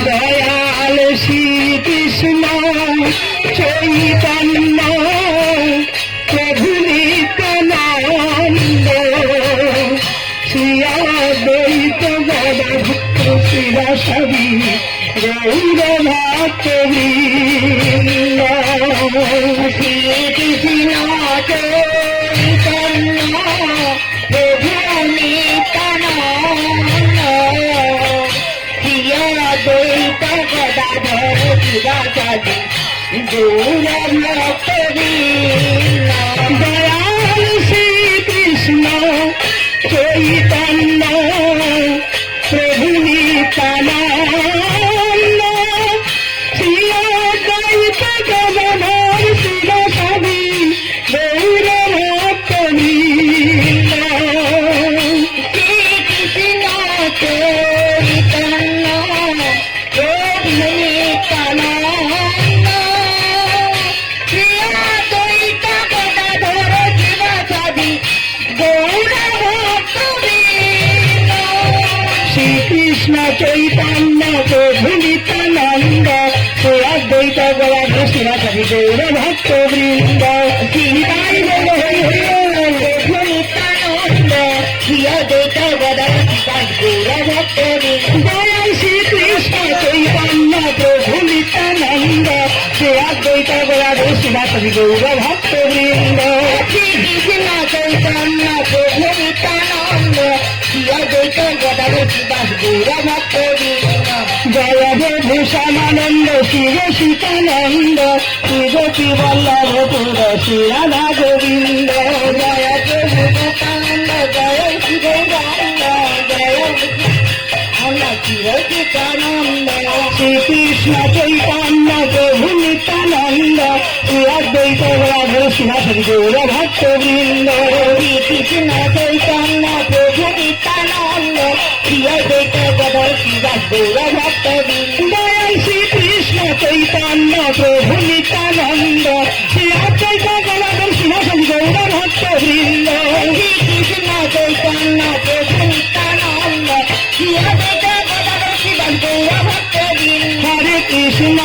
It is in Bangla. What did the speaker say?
দয়াল শ্রীকৃষ্ণ চৈতন্য প্রভু নিত্যানন্দ শ্রী অদ্বৈত গদাধর শিবাসাদি গৌর ভক্তবৃন্দ শ্রীকৃষ্ণ চৈতন্য প্রভু নিত্যানন্দ শ্রী অদ্বৈত গদাধর শিবাসাদি গৌর ভক্তবৃন্দ দয়াল শ্রীকৃষ্ণ চৈতন্য প্রভু নিত্যানন্দ শ্রী অদ্বৈত গদাধর শিবাসাদি গৌর ভক্তবৃন্দ শ্রীকৃষ্ণ চৈতন্য প্রভু নিত্যানন্দ শ্রী অদ্বৈত গদাধর শিবাসাদি গৌর ভক্তবৃন্দ শ্রীকৃষ্ণ চৈতন্য প্রভু নিত্যানন্দ শ্রী অদ্বৈত গদাধর শিবাসাদি গৌর ভক্তবৃন্দ শ্রীতাই বল হরি হরি প্রভু নিত্যানন্দ শ্রী অদ্বৈত গদাধর শিবাসাদি গৌর ভক্তবৃন্দ দয়াল শ্রীকৃষ্ণ চৈতন্য প্রভু নিত্যানন্দ শ্রী অদ্বৈত গদাধর শিবাসাদি গৌর ভক্তবৃন্দ শ্রীকৃষ্ণ চৈতন্য প্রভু নিত্যানন্দ শ্রী অদ্বৈত গদাধর শিবাসাদি গৌর ভক্তবৃন্দ জয় ভূষণানন্দ শিব সীতানন্দ শ্রী গোপী বল্লভ পুর শ্রী রাধা গোবিন্দ জয় ভূষণানন্দ জয় শ্রী গৌরাঙ্গ জয় চিরচিতানন্দ শ্রীকৃষ্ণ চৈতন্য প্রভু নিত্যানন্দ শ্রী অদ্বৈত গদাধর শিবাসাদি গৌর ভক্তবৃন্দ শ্রীকৃষ্ণ চৈতন্য প্রভু নিত্যানন্দ শ্রী অদ্বৈত গদাধর শিবাসাদি গৌর ভক্তবৃন্দ দয়াল শ্রীকৃষ্ণ চৈতন্য প্রভু নিত্যানন্দ শ্রী অদ্বৈত গদাধর শিবাসাদি গৌর ভক্তবৃন্দ শ্রীকৃষ্ণ চৈতন্য প্রভু নিত্যানন্দ শ্রী অদ্বৈত গদাধর শিবাসাদি গৌর ভক্তবৃন্দ হরে কৃষ্ণ